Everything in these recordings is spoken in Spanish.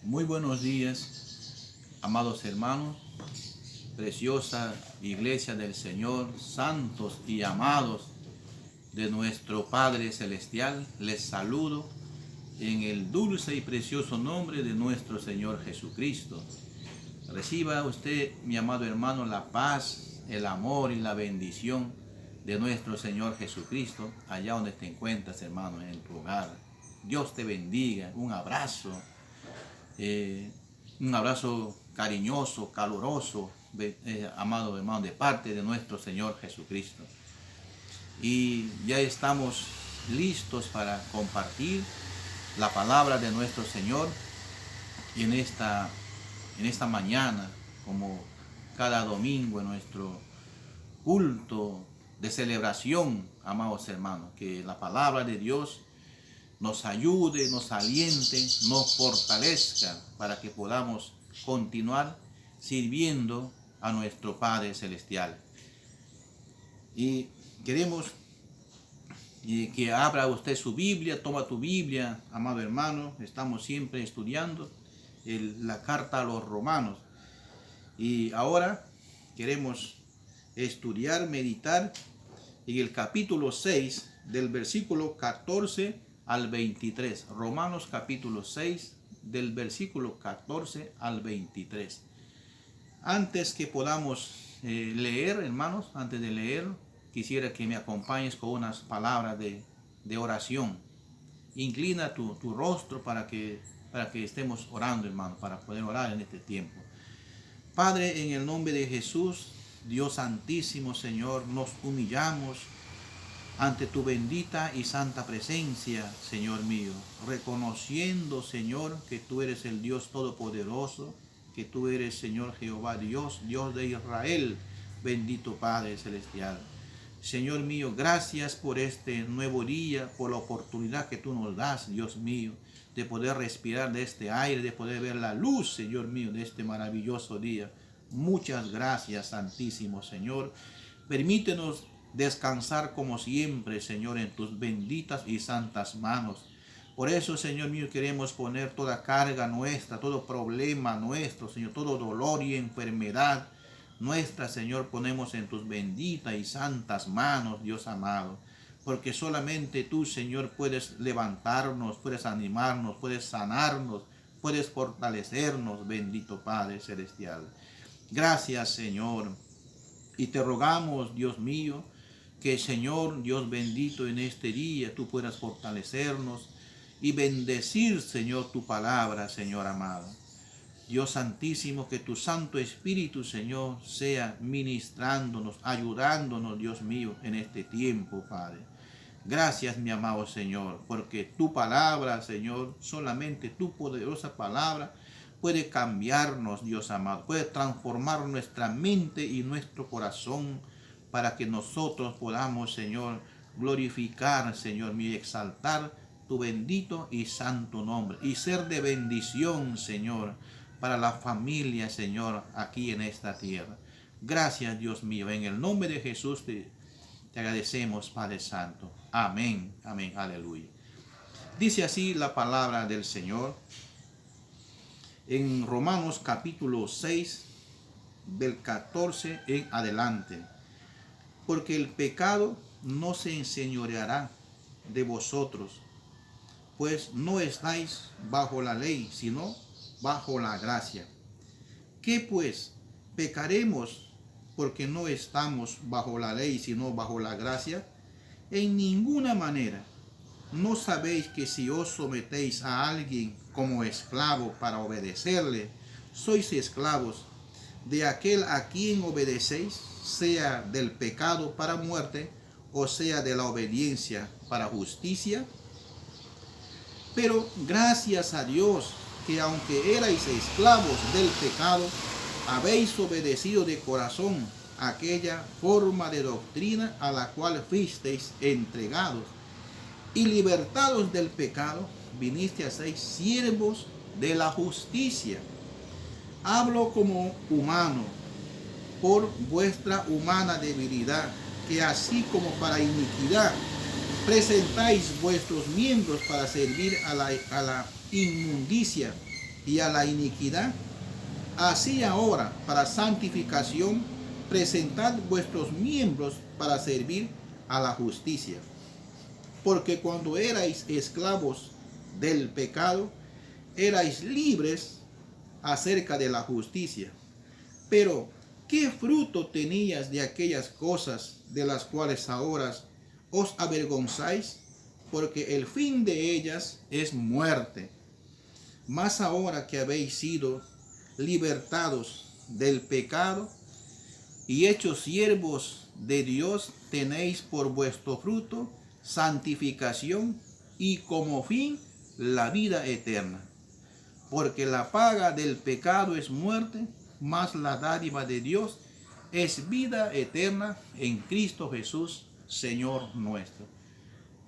Muy buenos días, amados hermanos, preciosa iglesia del Señor, santos y amados de nuestro Padre Celestial. Les saludo en el dulce y precioso nombre de nuestro Señor Jesucristo. Reciba usted, mi amado hermano, la paz, el amor y la bendición de nuestro Señor Jesucristo, allá donde te encuentras, hermano, en tu hogar. Dios te bendiga. Un abrazo cariñoso, caluroso, amado hermano, de parte de nuestro Señor Jesucristo. Y ya estamos listos para compartir la palabra de nuestro Señor en esta mañana, como cada domingo en nuestro culto de celebración, amados hermanos, que la palabra de Dios nos ayude, nos aliente, nos fortalezca para que podamos continuar sirviendo a nuestro Padre Celestial. Y queremos que abra usted su Biblia, toma tu Biblia, amado hermano. Estamos siempre estudiando la carta a los Romanos. Y ahora queremos estudiar, meditar en el capítulo 6 del versículo 14 al 23. Romanos capítulo 6 del versículo 14 al 23. Antes que podamos leer, hermanos, antes de leer, quisiera que me acompañes con unas palabras de oración. Inclina tu rostro para que estemos orando, hermano, para poder orar en este tiempo. Padre, en el nombre de Jesús, Dios santísimo, Señor, nos humillamos ante tu bendita y santa presencia, Señor mío, reconociendo, Señor, que tú eres el Dios todopoderoso, que tú eres, Señor Jehová Dios, Dios de Israel, bendito Padre Celestial. Señor mío, gracias por este nuevo día, por la oportunidad que tú nos das, Dios mío, de poder respirar de este aire, de poder ver la luz, Señor mío, de este maravilloso día. Muchas gracias, Santísimo Señor. Permítenos descansar como siempre, Señor, en tus benditas y santas manos. Por eso, Señor mío, queremos poner toda carga nuestra, todo problema nuestro, Señor, todo dolor y enfermedad nuestra, Señor, ponemos en tus benditas y santas manos, Dios amado. Porque solamente tú, Señor, puedes levantarnos, puedes animarnos, puedes sanarnos, puedes fortalecernos, bendito Padre Celestial. Gracias, Señor. Y te rogamos, Dios mío, que, Señor, Dios bendito, en este día tú puedas fortalecernos y bendecir, Señor, tu palabra, Señor amado. Dios santísimo, que tu Santo Espíritu, Señor, sea ministrándonos, ayudándonos, Dios mío, en este tiempo, Padre. Gracias, mi amado Señor, porque tu palabra, Señor, solamente tu poderosa palabra puede cambiarnos, Dios amado, puede transformar nuestra mente y nuestro corazón para que nosotros podamos, Señor, glorificar, Señor mío, y exaltar tu bendito y santo nombre y ser de bendición, Señor, para la familia, Señor, aquí en esta tierra. Gracias, Dios mío, en el nombre de Jesús te agradecemos, Padre Santo. Amén, amén, aleluya. Dice así la palabra del Señor en Romanos capítulo 6, del 14 en adelante. Porque el pecado no se enseñoreará de vosotros, pues no estáis bajo la ley, sino bajo la gracia. ¿Qué pues? ¿Pecaremos porque no estamos bajo la ley, sino bajo la gracia? En ninguna manera. ¿No sabéis que si os sometéis a alguien como esclavo para obedecerle, sois esclavos de aquel a quien obedecéis, sea del pecado para muerte, o sea de la obediencia para justicia? Pero gracias a Dios, que aunque erais esclavos del pecado, habéis obedecido de corazón aquella forma de doctrina a la cual fuisteis entregados, y libertados del pecado, viniste a ser siervos de la justicia. Hablo como humano, por vuestra humana debilidad, que así como para iniquidad presentáis vuestros miembros para servir a la inmundicia, y a la iniquidad, así ahora, para santificación, presentad vuestros miembros para servir a la justicia. Porque cuando erais esclavos del pecado, erais libres acerca de la justicia. Pero, ¿qué fruto teníais de aquellas cosas de las cuales ahora os avergonzáis? Porque el fin de ellas es muerte. Mas ahora que habéis sido libertados del pecado y hechos siervos de Dios, tenéis por vuestro fruto santificación y como fin la vida eterna. Porque la paga del pecado es muerte, mas la dádiva de Dios es vida eterna en Cristo Jesús, Señor nuestro.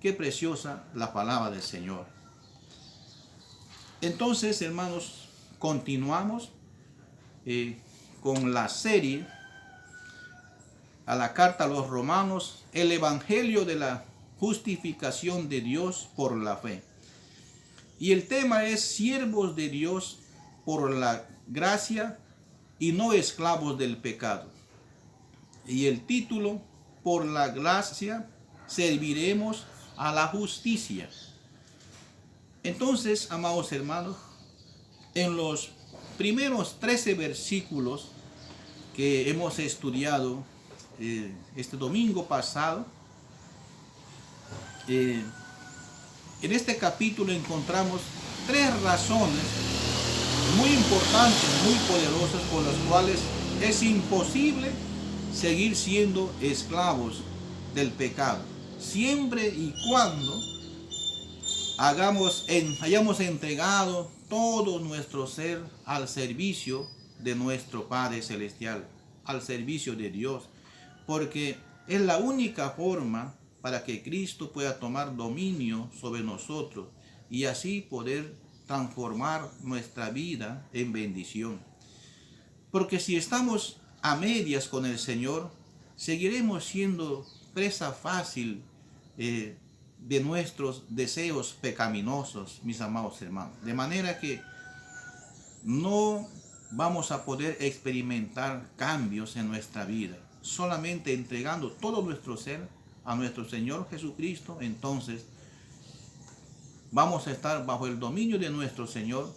Qué preciosa la palabra del Señor. Entonces, hermanos, continuamos con la serie a la carta a los Romanos, el Evangelio de la justificación de Dios por la fe. Y el tema es siervos de Dios por la gracia y no esclavos del pecado. Y el título, por la gracia serviremos a la justicia. Entonces, amados hermanos, en los primeros 13 versículos que hemos estudiado este domingo pasado, en este capítulo encontramos 3 razones muy importantes, muy poderosas, por las cuales es imposible seguir siendo esclavos del pecado, siempre y cuando hayamos entregado todo nuestro ser al servicio de nuestro Padre Celestial, al servicio de Dios, porque es la única forma para que Cristo pueda tomar dominio sobre nosotros y así poder transformar nuestra vida en bendición. Porque si estamos a medias con el Señor, seguiremos siendo presa fácil de nuestros deseos pecaminosos, mis amados hermanos. De manera que no vamos a poder experimentar cambios en nuestra vida. Solamente entregando todo nuestro ser a nuestro Señor Jesucristo, entonces vamos a estar bajo el dominio de nuestro Señor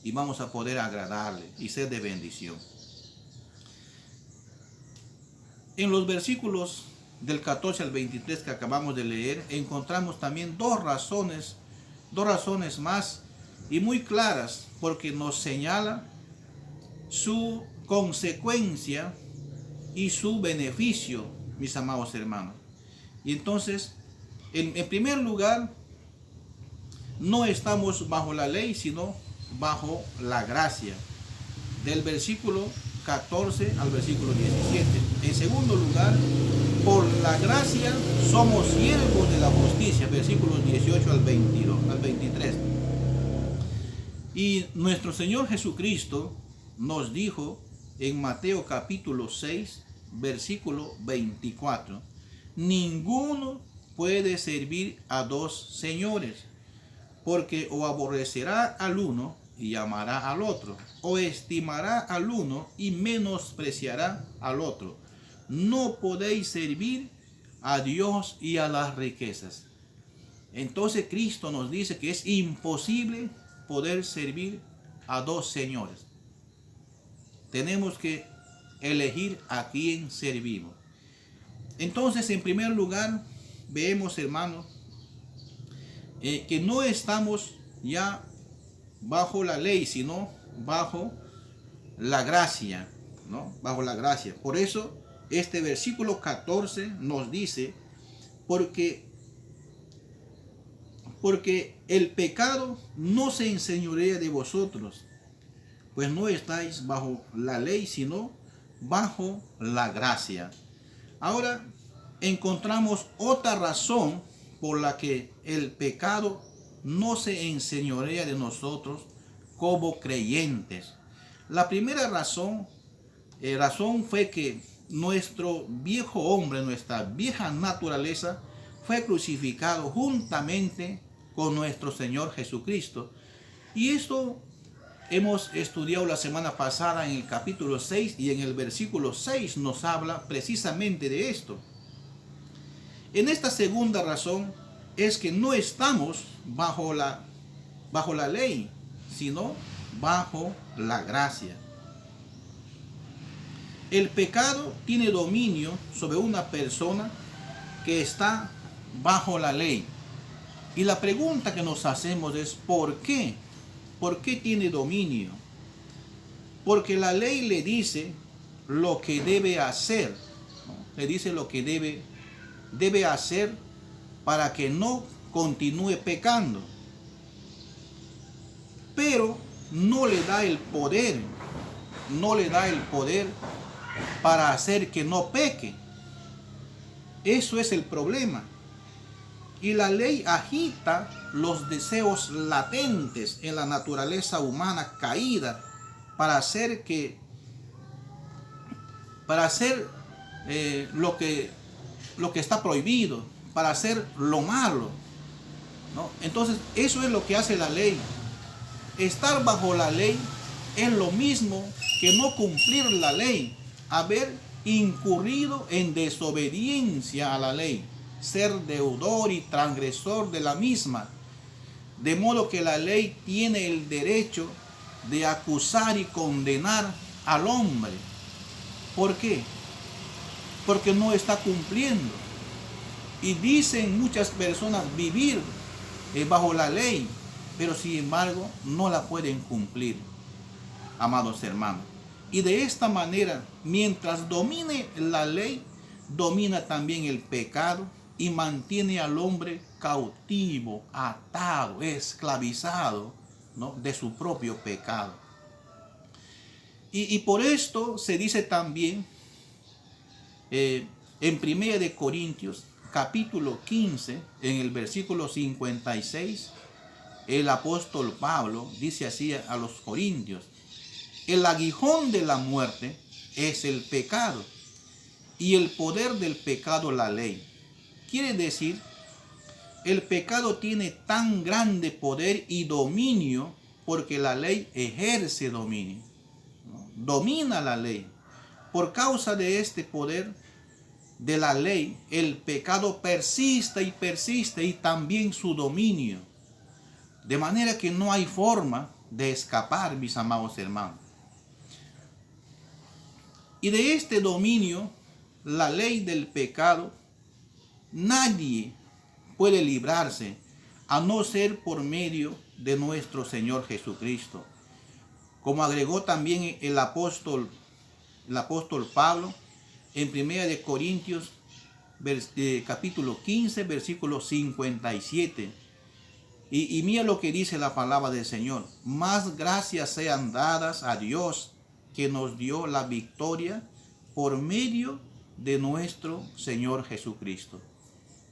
y vamos a poder agradarle y ser de bendición. En los versículos del 14 al 23 que acabamos de leer, encontramos también dos razones más y muy claras, porque nos señala su consecuencia y su beneficio, mis amados hermanos. Y entonces, en primer lugar, no estamos bajo la ley, sino bajo la gracia. Del versículo 14 al versículo 17. En segundo lugar, por la gracia somos siervos de la justicia, versículos 18 al 23. Y nuestro Señor Jesucristo nos dijo en Mateo capítulo 6, versículo 24, ninguno puede servir a 2 señores, porque o aborrecerá al uno y amará al otro, o estimará al uno y menospreciará al otro. No podéis servir a Dios y a las riquezas. Entonces Cristo nos dice que es imposible poder servir a 2 señores. Tenemos que elegir a quién servimos. Entonces, en primer lugar, vemos, hermanos, que no estamos ya bajo la ley, sino bajo la gracia, ¿no? Bajo la gracia. Por eso, este versículo 14 nos dice, porque el pecado no se enseñorea de vosotros, pues no estáis bajo la ley, sino bajo la gracia. Ahora encontramos otra razón por la que el pecado no se enseñorea de nosotros como creyentes. La primera razón fue que nuestro viejo hombre, nuestra vieja naturaleza, fue crucificado juntamente con nuestro Señor Jesucristo. Y esto hemos estudiado la semana pasada en el capítulo 6 y en el versículo 6 nos habla precisamente de esto. En esta segunda razón es que no estamos bajo la ley, sino bajo la gracia. El pecado tiene dominio sobre una persona que está bajo la ley. Y la pregunta que nos hacemos es ¿por qué? ¿Por qué tiene dominio? Porque la ley le dice lo que debe hacer, ¿no? Le dice lo que debe hacer para que no continúe pecando. Pero no le da el poder, para hacer que no peque. Eso es el problema. Y la ley agita los deseos latentes en la naturaleza humana caída para hacer lo que está prohibido, para hacer lo malo, ¿no? Entonces, eso es lo que hace la ley. Estar bajo la ley es lo mismo que no cumplir la ley, haber incurrido en desobediencia a la ley, ser deudor y transgresor de la misma, de modo que la ley tiene el derecho de acusar y condenar al hombre. ¿Por qué? Porque no está cumpliendo. Y dicen muchas personas vivir bajo la ley, pero sin embargo no la pueden cumplir, amados hermanos. Y de esta manera, mientras domine la ley, domina también el pecado y mantiene al hombre cautivo, atado, esclavizado, ¿no?, de su propio pecado. Y por esto se dice también en 1 Corintios capítulo 15, en el versículo 56, el apóstol Pablo dice así a los corintios: el aguijón de la muerte es el pecado, y el poder del pecado la ley. Quiere decir, el pecado tiene tan grande poder y dominio porque la ley ejerce dominio, ¿no? Domina la ley. Por causa de este poder de la ley, el pecado persiste y también su dominio. De manera que no hay forma de escapar, mis amados hermanos. Y de este dominio, la ley del pecado, nadie puede librarse a no ser por medio de nuestro Señor Jesucristo. Como agregó también el apóstol Pablo en 1 Corintios capítulo 15, versículo 57. Y mira lo que dice la palabra del Señor: más gracias sean dadas a Dios, que nos dio la victoria por medio de nuestro Señor Jesucristo,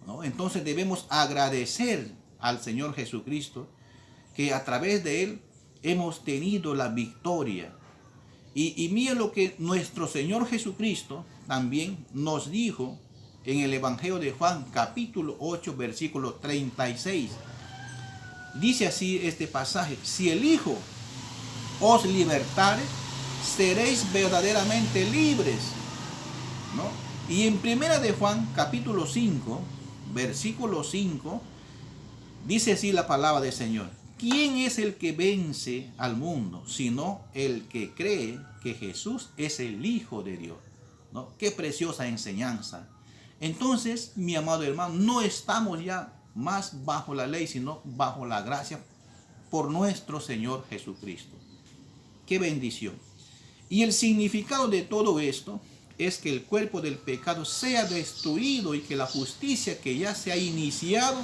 ¿no? Entonces debemos agradecer al Señor Jesucristo que a través de Él hemos tenido la victoria. Y mira lo que nuestro Señor Jesucristo también nos dijo en el Evangelio de Juan capítulo 8 versículo 36. Dice así este pasaje: si el Hijo os libertare, seréis verdaderamente libres, ¿no? Y en 1 de Juan capítulo 5 versículo 5 dice así la palabra del Señor: ¿quién es el que vence al mundo sino el que cree que Jesús es el Hijo de Dios? ¿No? Qué preciosa enseñanza. Entonces, mi amado hermano, no estamos ya más bajo la ley, sino bajo la gracia por nuestro Señor Jesucristo. ¡Qué bendición! Y el significado de todo esto es que el cuerpo del pecado sea destruido y que la justicia que ya se ha iniciado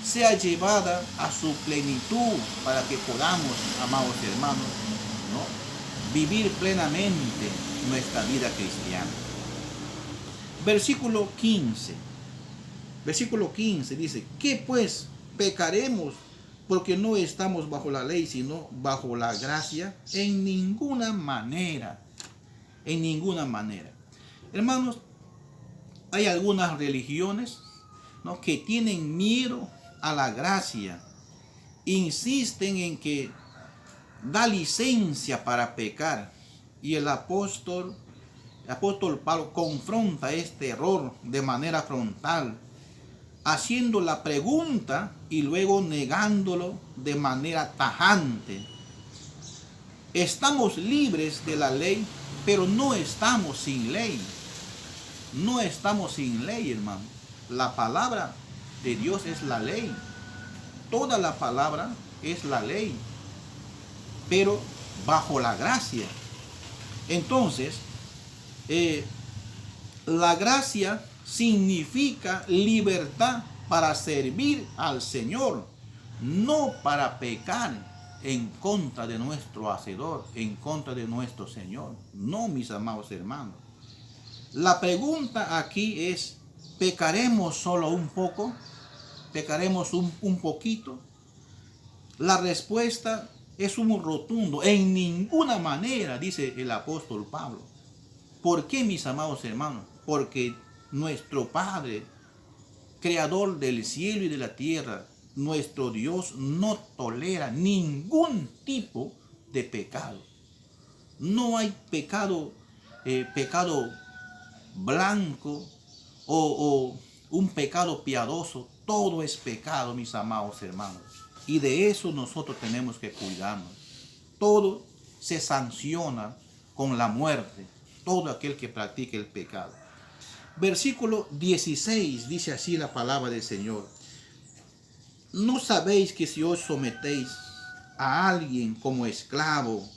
sea llevada a su plenitud para que podamos, amados hermanos, ¿no?, vivir plenamente nuestra vida cristiana. Versículo 15. Versículo 15 dice: ¿qué pues pecaremos porque no estamos bajo la ley, sino bajo la gracia? En ninguna manera. En ninguna manera. Hermanos, hay algunas religiones, ¿no?, que tienen miedo a la gracia. Insisten en que da licencia para pecar. Y el apóstol Pablo confronta este error de manera frontal, haciendo la pregunta y luego negándolo de manera tajante. Estamos libres de la ley, pero no estamos sin ley. No estamos sin ley, hermano. La palabra de Dios es la ley. Toda la palabra es la ley, pero bajo la gracia. Entonces, la gracia significa libertad para servir al Señor, no para pecar en contra de nuestro Hacedor, en contra de nuestro Señor. No, mis amados hermanos. La pregunta aquí es, ¿pecaremos solo un poco? ¿Pecaremos un poquito? La respuesta es un rotundo, en ninguna manera, dice el apóstol Pablo. ¿Por qué, mis amados hermanos? Porque nuestro Padre, creador del cielo y de la tierra, nuestro Dios no tolera ningún tipo de pecado. No hay pecado blanco o un pecado piadoso. Todo es pecado, mis amados hermanos. Y de eso nosotros tenemos que cuidarnos. Todo se sanciona con la muerte. Todo aquel que practique el pecado. Versículo 16 dice así la palabra del Señor. ¿No sabéis que si os sometéis a alguien como esclavo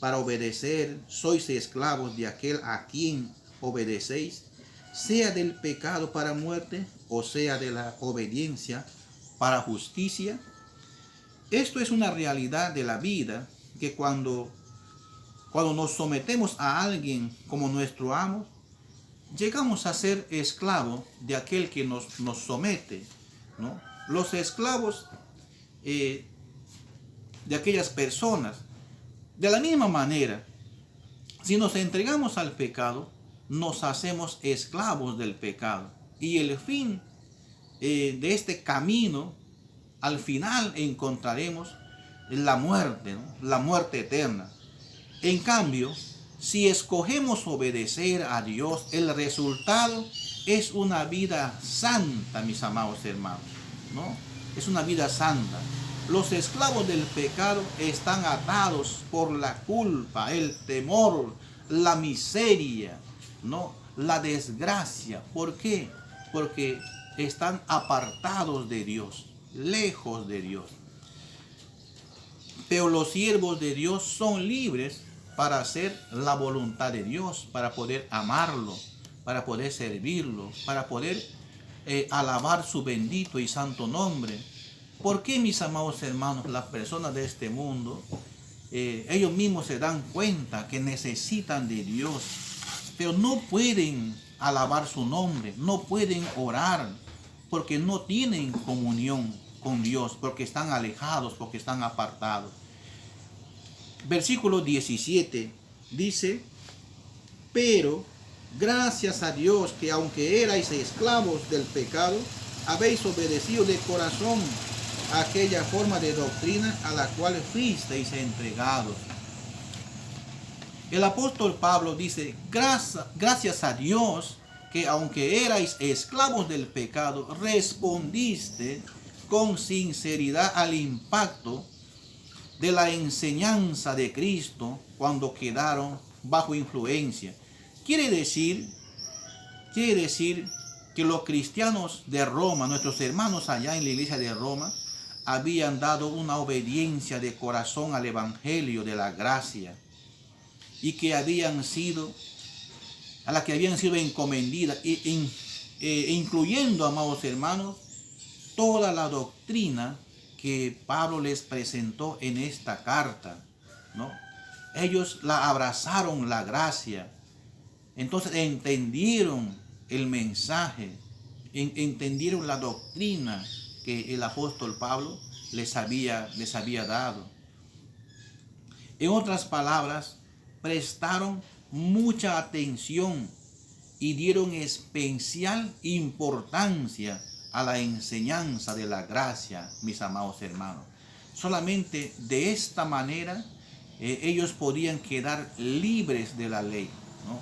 para obedecer, sois esclavos de aquel a quien obedecéis, sea del pecado para muerte o sea de la obediencia para justicia? Esto es una realidad de la vida, que cuando nos sometemos a alguien como nuestro amo, llegamos a ser esclavos de aquel que nos somete, ¿no? Los esclavos de aquellas personas. De la misma manera, si nos entregamos al pecado, nos hacemos esclavos del pecado. Y el fin de este camino, al final encontraremos la muerte, ¿no? La muerte eterna. En cambio, si escogemos obedecer a Dios, el resultado es una vida santa, mis amados hermanos, ¿no? Es una vida santa. Los esclavos del pecado están atados por la culpa, el temor, la miseria, ¿no? La desgracia. ¿Por qué? Porque están apartados de Dios, lejos de Dios. Pero los siervos de Dios son libres para hacer la voluntad de Dios, para poder amarlo, para poder servirlo, para poder alabar su bendito y santo nombre. ¿Por qué, mis amados hermanos, las personas de este mundo, ellos mismos se dan cuenta que necesitan de Dios, pero no pueden alabar su nombre, no pueden orar, porque no tienen comunión con Dios, porque están alejados, porque están apartados? Versículo 17 dice, pero gracias a Dios que aunque erais esclavos del pecado, habéis obedecido de corazón a aquella forma de doctrina a la cual fuisteis entregados. El apóstol Pablo dice, gracias a Dios que aunque erais esclavos del pecado, respondiste con sinceridad al impacto de la enseñanza de Cristo cuando quedaron bajo influencia. Quiere decir que los cristianos de Roma, nuestros hermanos allá en la iglesia de Roma, habían dado una obediencia de corazón al evangelio de la gracia, y que habían sido encomendadas, incluyendo, amados hermanos, toda la doctrina que Pablo les presentó en esta carta, ¿no? Ellos la abrazaron, la gracia. Entonces entendieron el mensaje, entendieron la doctrina que el apóstol Pablo les había dado. En otras palabras, prestaron mucha atención y dieron especial importancia a la enseñanza de la gracia, mis amados hermanos. Solamente de esta manera ellos podían quedar libres de la ley, ¿no?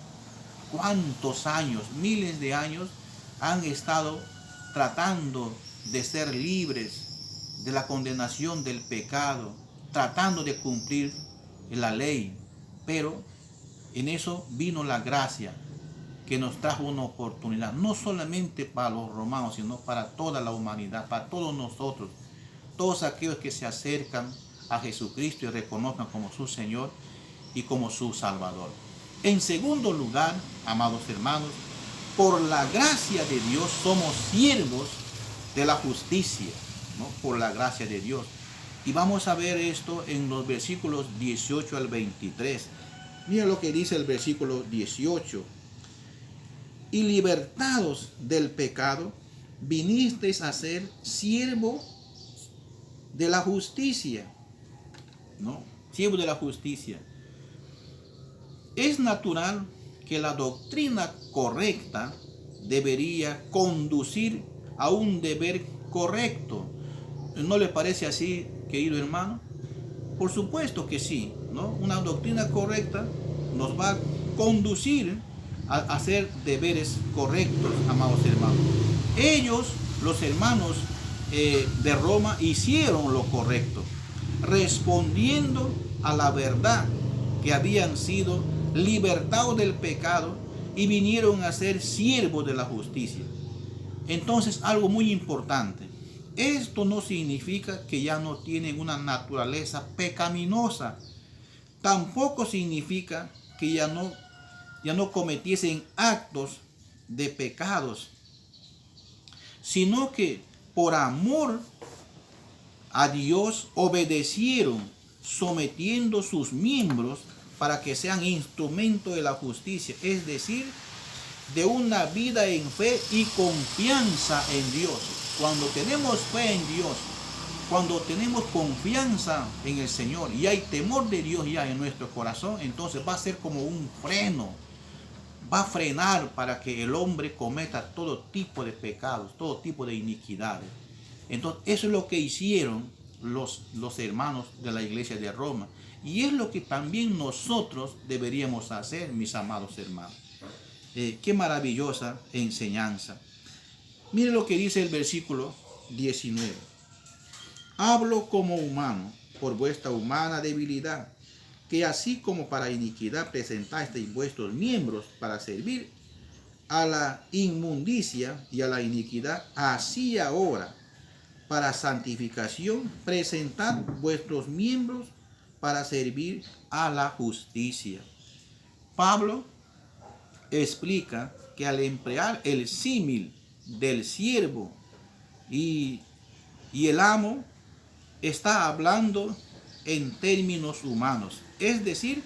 ¿Cuántos años, miles de años han estado tratando de ser libres de la condenación del pecado, tratando de cumplir la ley? Pero en eso vino la gracia que nos trajo una oportunidad, no solamente para los romanos, sino para toda la humanidad, para todos nosotros, todos aquellos que se acercan a Jesucristo y reconozcan como su Señor y como su Salvador. En segundo lugar, amados hermanos, por la gracia de Dios somos siervos de la justicia, ¿no? Por la gracia de Dios. Y vamos a ver esto en los versículos 18 al 23. Mira lo que dice el versículo 18. Y libertados del pecado, vinisteis a ser siervo de la justicia, ¿no? Siervo de la justicia. Es natural que la doctrina correcta debería conducir a un deber correcto. ¿No le parece así, querido hermano? Por supuesto que sí, ¿no? Una doctrina correcta nos va a conducir a hacer deberes correctos, amados hermanos. Ellos, los hermanos de Roma, hicieron lo correcto, respondiendo a la verdad, que habían sido libertados del pecado y vinieron a ser siervos de la justicia. Entonces, algo muy importante, esto no significa que ya no tienen una naturaleza pecaminosa, tampoco significa que ya no cometiesen actos de pecados, sino que por amor a Dios obedecieron, sometiendo sus miembros para que sean instrumento de la justicia, es decir, de una vida en fe y confianza en Dios. Cuando tenemos fe en Dios, cuando tenemos confianza en el Señor y hay temor de Dios ya en nuestro corazón, entonces va a ser como un freno, va a frenar para que el hombre cometa todo tipo de pecados, todo tipo de iniquidades. Entonces, eso es lo que hicieron los hermanos de la iglesia de Roma. Y es lo que también nosotros deberíamos hacer, mis amados hermanos. Qué maravillosa enseñanza. Mire lo que dice el versículo 19. Hablo como humano por vuestra humana debilidad, que así como para iniquidad presentasteis vuestros miembros para servir a la inmundicia y a la iniquidad, así ahora para santificación presentad vuestros miembros para servir a la justicia. Pablo explica que al emplear el símil del siervo y el amo, está hablando en términos humanos, es decir,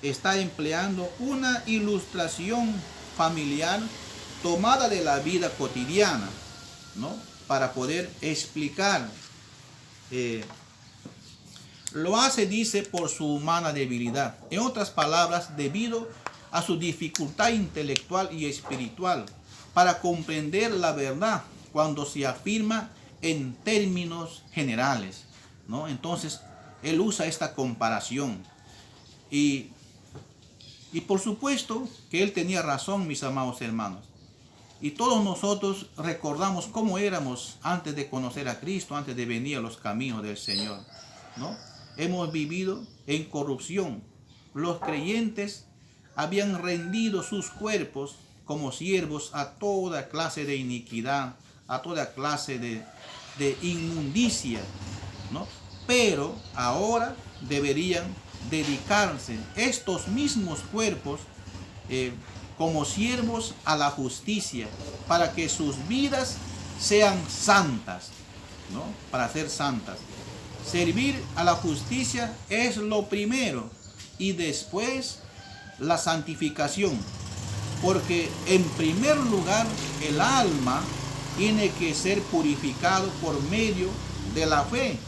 está empleando una ilustración familiar tomada de la vida cotidiana, ¿no? Para poder explicar. Lo hace, dice, por su humana debilidad. En otras palabras, debido a su dificultad intelectual y espiritual para comprender la verdad cuando se afirma en términos generales, ¿no? Entonces, él usa esta comparación. Y por supuesto que él tenía razón, mis amados hermanos. Y todos nosotros recordamos cómo éramos antes de conocer a Cristo, antes de venir a los caminos del Señor, ¿no? Hemos vivido en corrupción. Los creyentes habían rendido sus cuerpos como siervos a toda clase de iniquidad, a toda clase de inmundicia, ¿no? Pero ahora deberían dedicarse estos mismos cuerpos como siervos a la justicia, para que sus vidas sean santas, ¿no? Para ser santas. Servir a la justicia es lo primero y después la santificación, porque en primer lugar el alma tiene que ser purificado por medio de la fe,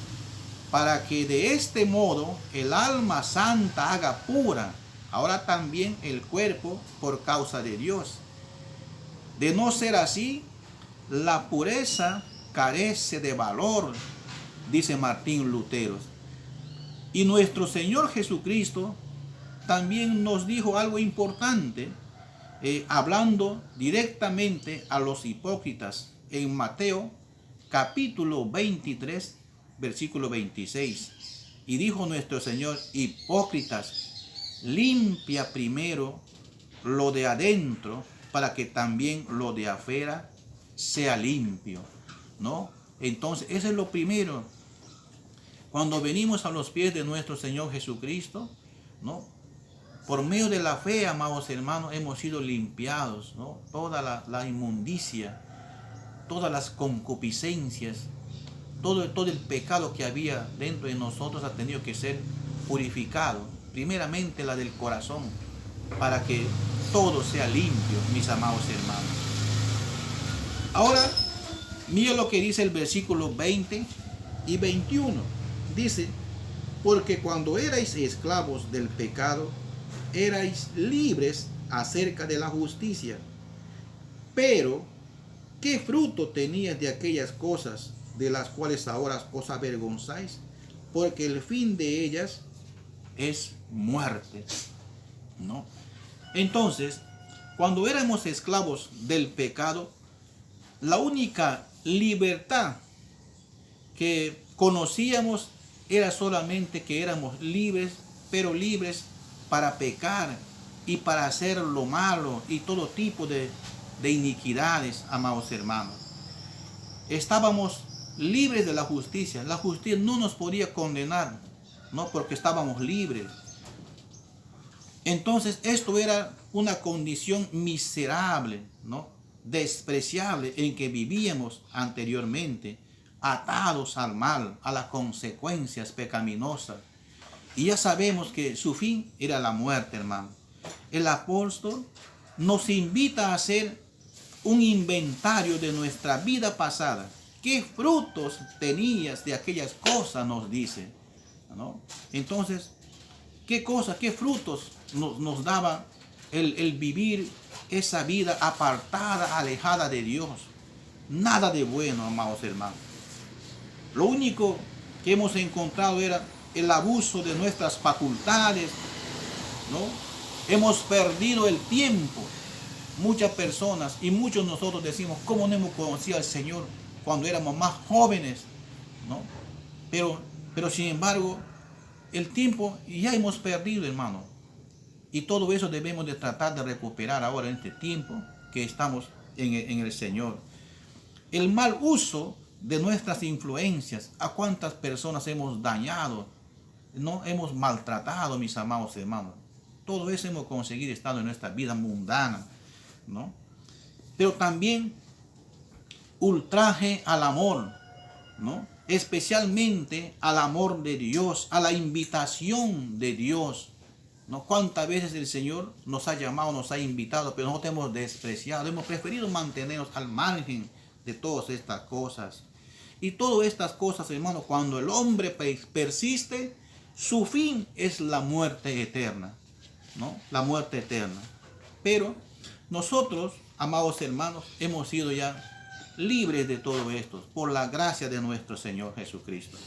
para que de este modo el alma santa haga pura ahora también el cuerpo por causa de Dios. De no ser así, la pureza carece de valor, dice Martín Lutero. Y nuestro Señor Jesucristo también nos dijo algo importante, hablando directamente a los hipócritas en Mateo capítulo 23, versículo 26. Y dijo nuestro Señor: hipócritas, limpia primero lo de adentro, para que también lo de afuera sea limpio, ¿no? Entonces, eso es lo primero. Cuando venimos a los pies de nuestro Señor Jesucristo, ¿no? Por medio de la fe, amados hermanos, hemos sido limpiados, ¿no? Toda la inmundicia, todas las concupiscencias, todo el pecado que había dentro de nosotros ha tenido que ser purificado. Primeramente la del corazón, para que todo sea limpio, mis amados hermanos. Ahora, mira lo que dice el versículo 20 y 21. Dice: porque cuando erais esclavos del pecado, erais libres acerca de la justicia. Pero, ¿qué fruto tenías de aquellas cosas de las cuales ahora os avergonzáis? Porque el fin de ellas es muerte, ¿no? Entonces, cuando éramos esclavos del pecado, la única libertad que conocíamos era solamente que éramos libres, pero libres para pecar y para hacer lo malo y todo tipo de iniquidades, amados hermanos. Estábamos libres de la justicia. La justicia no nos podía condenar, ¿no? Porque estábamos libres. Entonces, esto era una condición miserable, ¿no? Despreciable en que vivíamos anteriormente, atados al mal, a las consecuencias pecaminosas. Y ya sabemos que su fin era la muerte, hermano. El apóstol nos invita a hacer un inventario de nuestra vida pasada. ¿Qué frutos tenías de aquellas cosas? Nos dice, ¿no? Entonces, ¿qué cosas, qué frutos nos daba el vivir esa vida apartada, alejada de Dios? Nada de bueno, amados hermanos. Lo único que hemos encontrado era el abuso de nuestras facultades, ¿no? Hemos perdido el tiempo. Muchas personas y muchos de nosotros decimos: ¿cómo no hemos conocido al Señor cuando éramos más jóvenes? ¿No? Pero sin embargo, el tiempo ya hemos perdido, hermano. Y todo eso debemos de tratar de recuperar ahora en este tiempo que estamos en el Señor. El mal uso de nuestras influencias, a cuántas personas hemos dañado, no hemos maltratado, mis amados hermanos. Todo eso hemos conseguido estando en nuestra vida mundana, ¿no? Pero también ultraje al amor, ¿no? Especialmente al amor de Dios, a la invitación de Dios, ¿no? Cuántas veces el Señor nos ha llamado, nos ha invitado, pero nosotros hemos despreciado, hemos preferido mantenernos al margen de todas estas cosas. Y todas estas cosas, hermano, cuando el hombre persiste, su fin es la muerte eterna, ¿no? La muerte eterna. Pero nosotros, amados hermanos, hemos sido ya libres de todo esto por la gracia de nuestro Señor Jesucristo.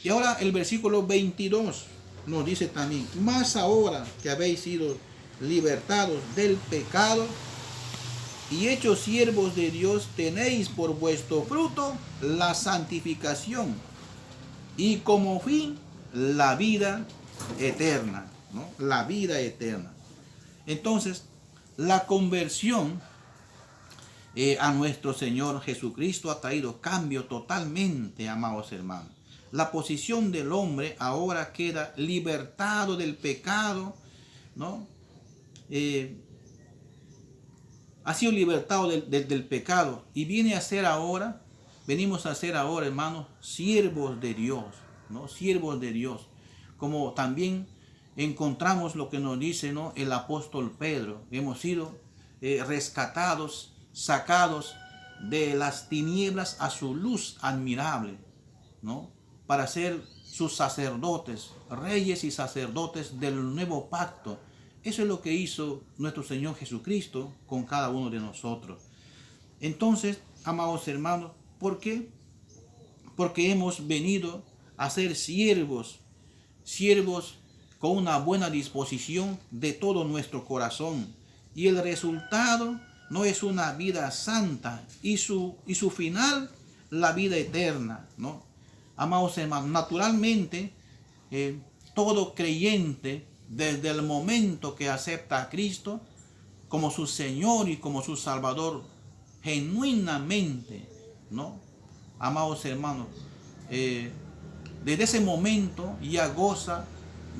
Y ahora el versículo 22 nos dice también: más ahora que habéis sido libertados del pecado y hechos siervos de Dios, tenéis por vuestro fruto la santificación y como fin la vida eterna, ¿no? La vida eterna. Entonces, la conversión a nuestro Señor Jesucristo ha traído cambio totalmente, amados hermanos. La posición del hombre ahora queda libertado del pecado, ¿no? Ha sido libertado del pecado y venimos a ser ahora, hermanos, siervos de Dios, ¿no? Siervos de Dios. Como también encontramos lo que nos dice, ¿no?, el apóstol Pedro: hemos sido rescatados, sacados de las tinieblas a su luz admirable, ¿no? Para ser sus sacerdotes, reyes y sacerdotes del nuevo pacto. Eso es lo que hizo nuestro Señor Jesucristo con cada uno de nosotros. Entonces, amados hermanos, ¿por qué? Porque hemos venido a ser siervos siervos con una buena disposición de todo nuestro corazón. Y el resultado no es una vida santa y su final, la vida eterna, ¿no? Amados hermanos, naturalmente, todo creyente, desde el momento que acepta a Cristo como su Señor y como su Salvador, genuinamente, ¿no? Amados hermanos, desde ese momento ya goza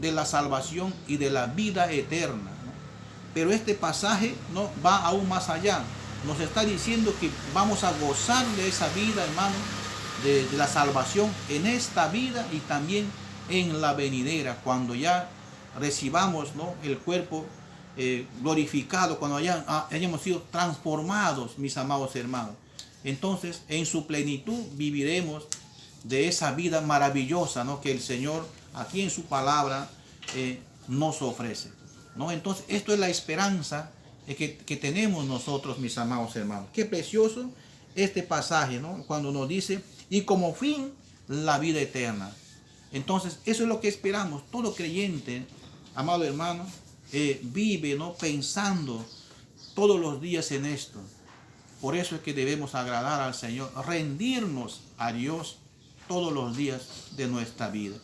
de la salvación y de la vida eterna, ¿no? Pero este pasaje no va aún más allá. Nos está diciendo que vamos a gozar de esa vida, hermano, de la salvación en esta vida y también en la venidera, cuando ya recibamos, ¿no?, el cuerpo glorificado, cuando hayamos sido transformados, mis amados hermanos. Entonces, en su plenitud viviremos de esa vida maravillosa, ¿no?, que el Señor aquí en su palabra nos ofrece, ¿no? Entonces, esto es la esperanza que tenemos nosotros, mis amados hermanos. Qué precioso este pasaje, ¿no?, cuando nos dice, y como fin, la vida eterna. Entonces, eso es lo que esperamos. Todo creyente, amado hermano, vive, ¿no?, pensando todos los días en esto. Por eso es que debemos agradar al Señor, rendirnos a Dios todos los días de nuestra vida.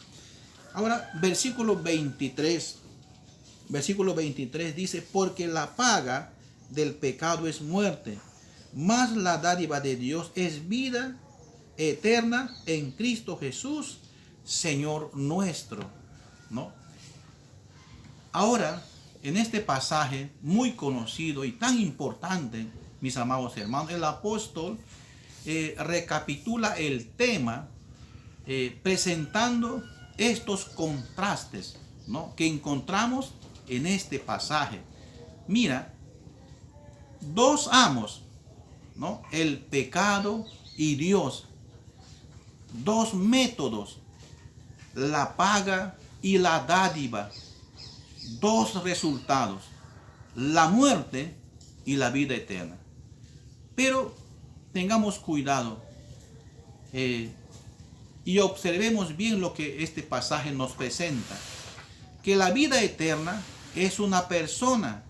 Ahora, versículo 23 dice, porque la paga del pecado es muerte, mas la dádiva de Dios es vida eterna en Cristo Jesús, Señor nuestro, ¿no? Ahora, en este pasaje muy conocido y tan importante, mis amados hermanos, el apóstol recapitula el tema presentando estos contrastes, ¿no?, que encontramos en este pasaje. Mira, dos amos, ¿no?, el pecado y Dios. Dos métodos, la paga y la dádiva. Dos resultados, la muerte y la vida eterna. Pero tengamos cuidado y observemos bien lo que este pasaje nos presenta. Que la vida eterna es una persona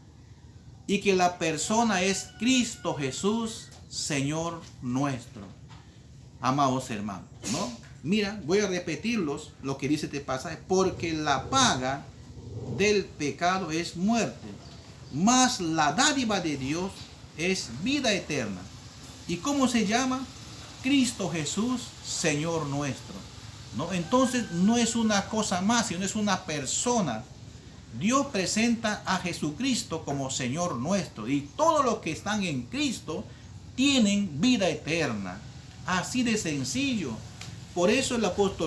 y que la persona es Cristo Jesús, Señor nuestro. Amados hermanos, ¿no? Mira, voy a repetirlos lo que dice este pasaje. Porque la paga del pecado es muerte, mas la dádiva de Dios es vida eterna. ¿Y cómo se llama? Cristo Jesús, Señor nuestro, ¿no? Entonces no es una cosa más, sino es una persona. Dios presenta a Jesucristo como Señor nuestro, y todos los que están en Cristo tienen vida eterna. Así de sencillo. Por eso el apóstol